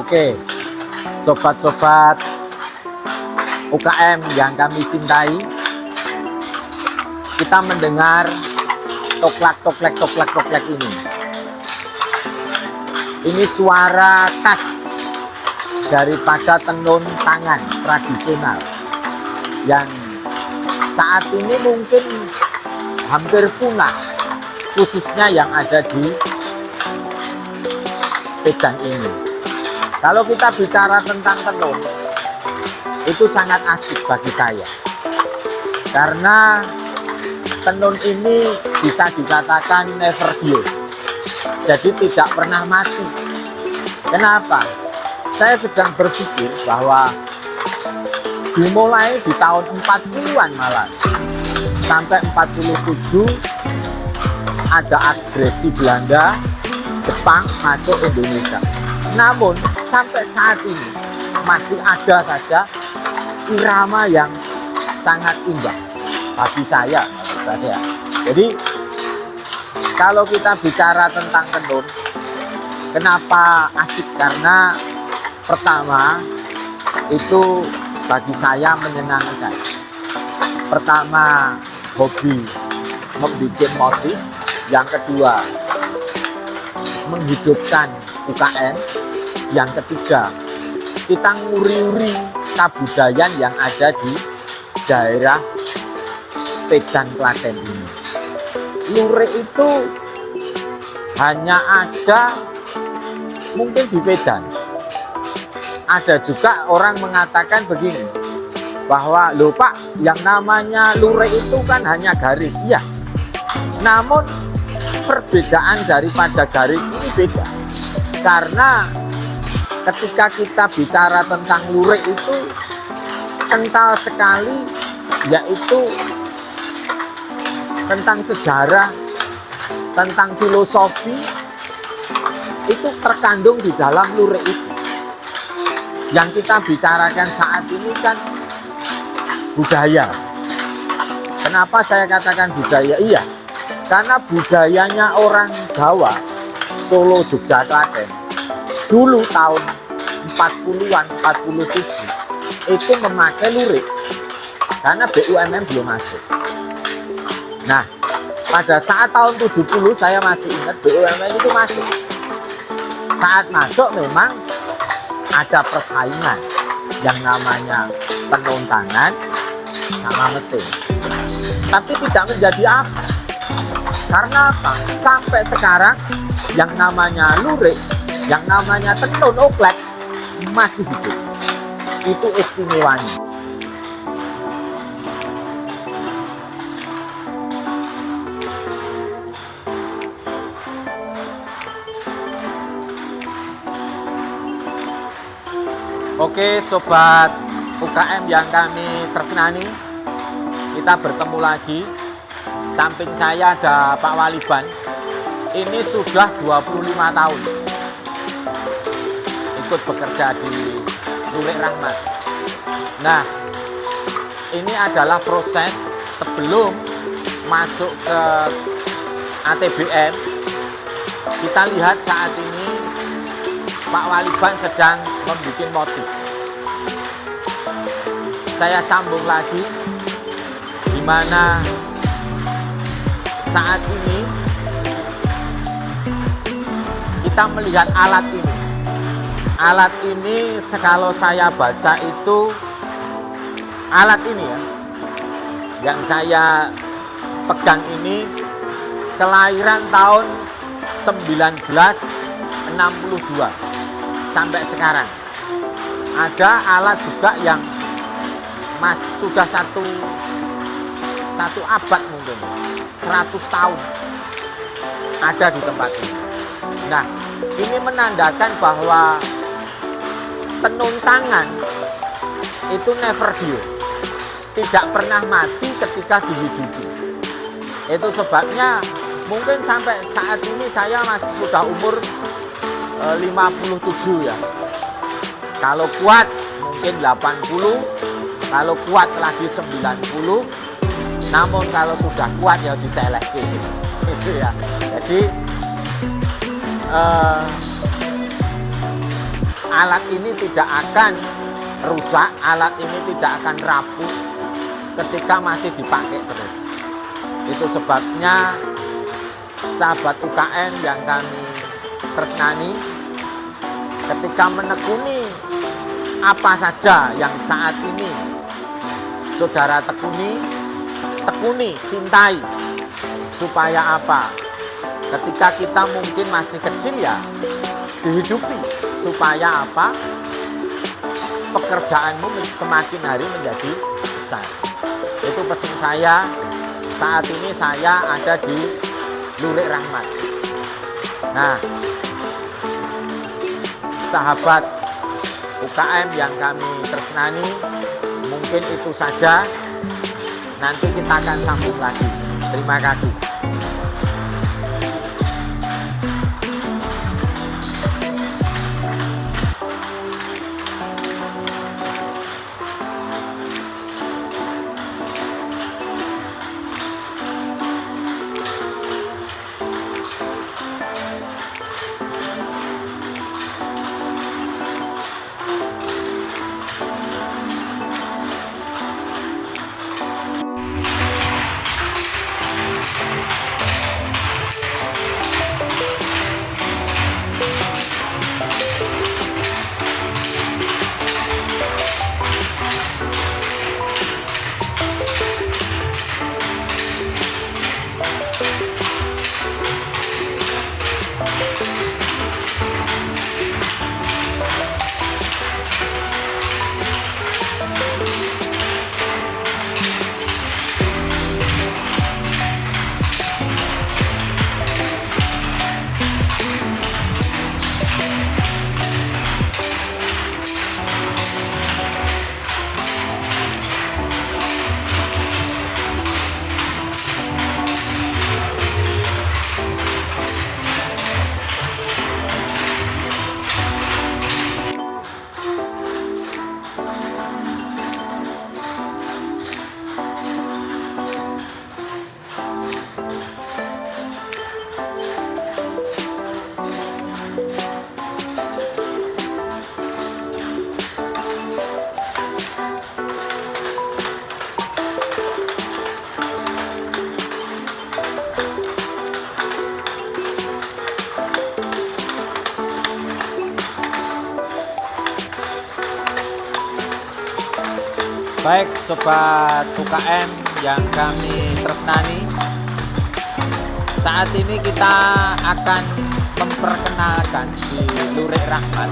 Oke, sobat-sobat UKM yang kami cintai, kita mendengar toklak ini. Ini suara khas daripada tenun tangan tradisional yang saat ini mungkin hampir punah, khususnya yang ada di Medan ini. Kalau kita bicara tentang tenun, itu sangat asik bagi saya. Karena tenun ini bisa dikatakan never die. Jadi tidak pernah mati. Kenapa? Saya sedang berpikir bahwa dimulai di tahun 40-an malah sampai 47 ada agresi Belanda, Jepang masuk Indonesia. Namun sampai saat ini masih ada saja irama yang sangat indah bagi saya. Jadi kalau kita bicara tentang tenun, kenapa asik? Karena pertama itu bagi saya menyenangkan. Pertama hobi membuat motif, yang kedua menghidupkan UKM, yang ketiga kita nguri-uri kebudayaan yang ada di daerah Medan Klaten ini. Lurik itu hanya ada mungkin di Medan. Ada juga orang mengatakan begini, bahwa loh Pak, yang namanya lurik itu kan hanya garis. Iya, namun perbedaan daripada garis ini beda. Karena ketika kita bicara tentang lurik itu kental sekali, yaitu tentang sejarah, tentang filosofi, itu terkandung di dalam lurik itu. Yang kita bicarakan saat ini kan budaya. Kenapa saya katakan budaya? Iya, karena budayanya orang Jawa, Solo, Jogja, Klaten, dulu tahun 40-an, 47 itu memakai lurik karena BUMN belum masuk. Nah, pada saat tahun 70 saya masih ingat BUMN itu masuk. Saat masuk memang ada persaingan yang namanya tenun tangan sama mesin. Tapi tidak menjadi apa. Karena apa? Sampai sekarang yang namanya lurik, yang namanya tenun oklek masih hidup. Itu istimewanya. Oke, sobat UKM yang kami tersenani, kita bertemu lagi. Samping saya ada Pak Waliban. Ini sudah 25 tahun ikut bekerja di Lurik Rahmat. Nah, ini adalah proses sebelum masuk ke ATBM. Kita lihat saat ini Pak Waliban sedang membuat motif. Saya sambung lagi, di mana saat ini kita melihat alat ini. Alat ini kalau saya baca itu alat ini ya, yang saya pegang ini kelahiran tahun 1962 sampai sekarang. Ada alat juga yang sudah satu abad mungkin, 100 tahun ada di tempat ini. Nah, ini menandakan bahwa tenun tangan itu never die, tidak pernah mati ketika dihidupi. Itu sebabnya mungkin sampai saat ini saya masih sudah umur 57 ya. Kalau kuat mungkin 80, kalau kuat lagi 90. Namun kalau sudah kuat ya diseleksi gitu ya. Jadi alat ini tidak akan rusak, alat ini tidak akan rapuh ketika masih dipakai terus. Itu sebabnya sahabat UKM yang kami tresnani, ketika menekuni apa saja yang saat ini saudara tekuni, cintai. Supaya apa? Ketika kita mungkin masih kecil ya, dihidupi. Supaya apa? Pekerjaanmu semakin hari menjadi besar. Itu pesan saya. Saat ini saya ada di Lurik Rahmat. Nah, sahabat UKM yang kami tresnani, mungkin itu saja. Nanti kita akan sambung lagi. Terima kasih. Baik sobat UKM yang kami tresnani, saat ini kita akan memperkenalkan di Lurik Rahmat.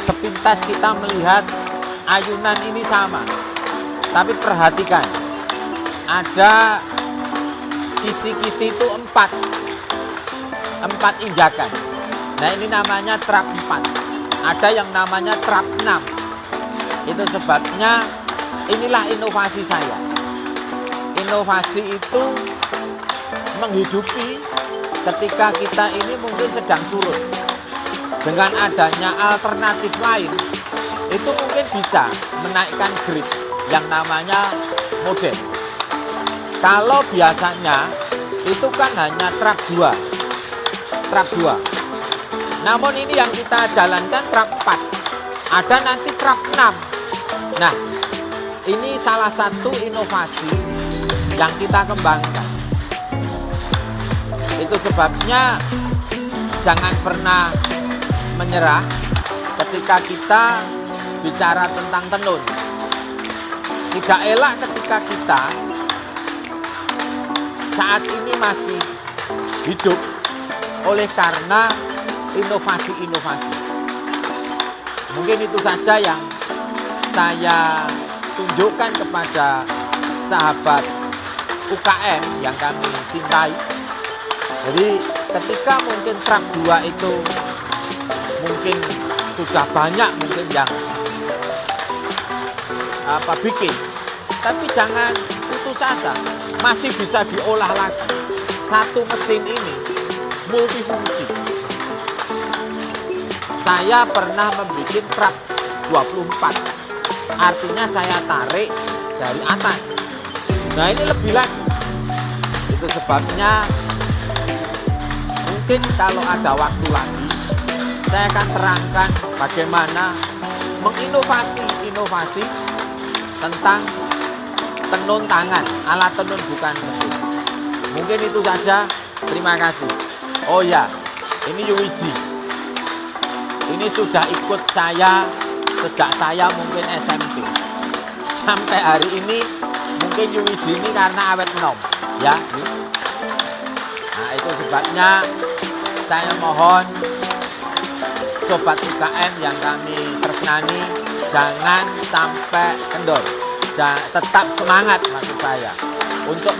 Sepintas kita melihat ayunan ini sama, tapi perhatikan, ada kisi-kisi itu empat injakan. Nah ini namanya trap 4, ada yang namanya trap 6. Itu sebabnya inilah inovasi saya. Inovasi itu menghidupi ketika kita ini mungkin sedang surut. Dengan adanya alternatif lain, itu mungkin bisa menaikkan grade yang namanya modem. Kalau biasanya itu kan hanya trap 2. Namun ini yang kita jalankan trap 4. Ada nanti trap 6. Nah, ini salah satu inovasi yang kita kembangkan. Itu sebabnya jangan pernah menyerah ketika kita bicara tentang tenun. Tidak elak ketika kita saat ini masih hidup oleh karena inovasi-inovasi. Mungkin itu saja yang saya tunjukkan kepada sahabat UKM yang kami cintai. Jadi ketika mungkin trap 2 itu mungkin sudah banyak mungkin yang bikin, tapi jangan putus asa, masih bisa diolah lagi. Satu mesin ini multifungsi. Saya pernah membuat trap 24. Artinya saya tarik dari atas. Nah ini lebih lagi. Itu sebabnya mungkin kalau ada waktu lagi saya akan terangkan bagaimana menginovasi tentang tenun tangan, alat tenun bukan mesin. Mungkin itu saja, terima kasih. Oh ya, ini Yuiji. Ini sudah ikut saya sejak saya mungkin SMP. Sampai hari ini mungkin Yuiji ini karena awet nom, ya. Nah, itu sebabnya saya mohon sobat UKM yang kami tresnani jangan sampai kendor. Tetap semangat maksud saya untuk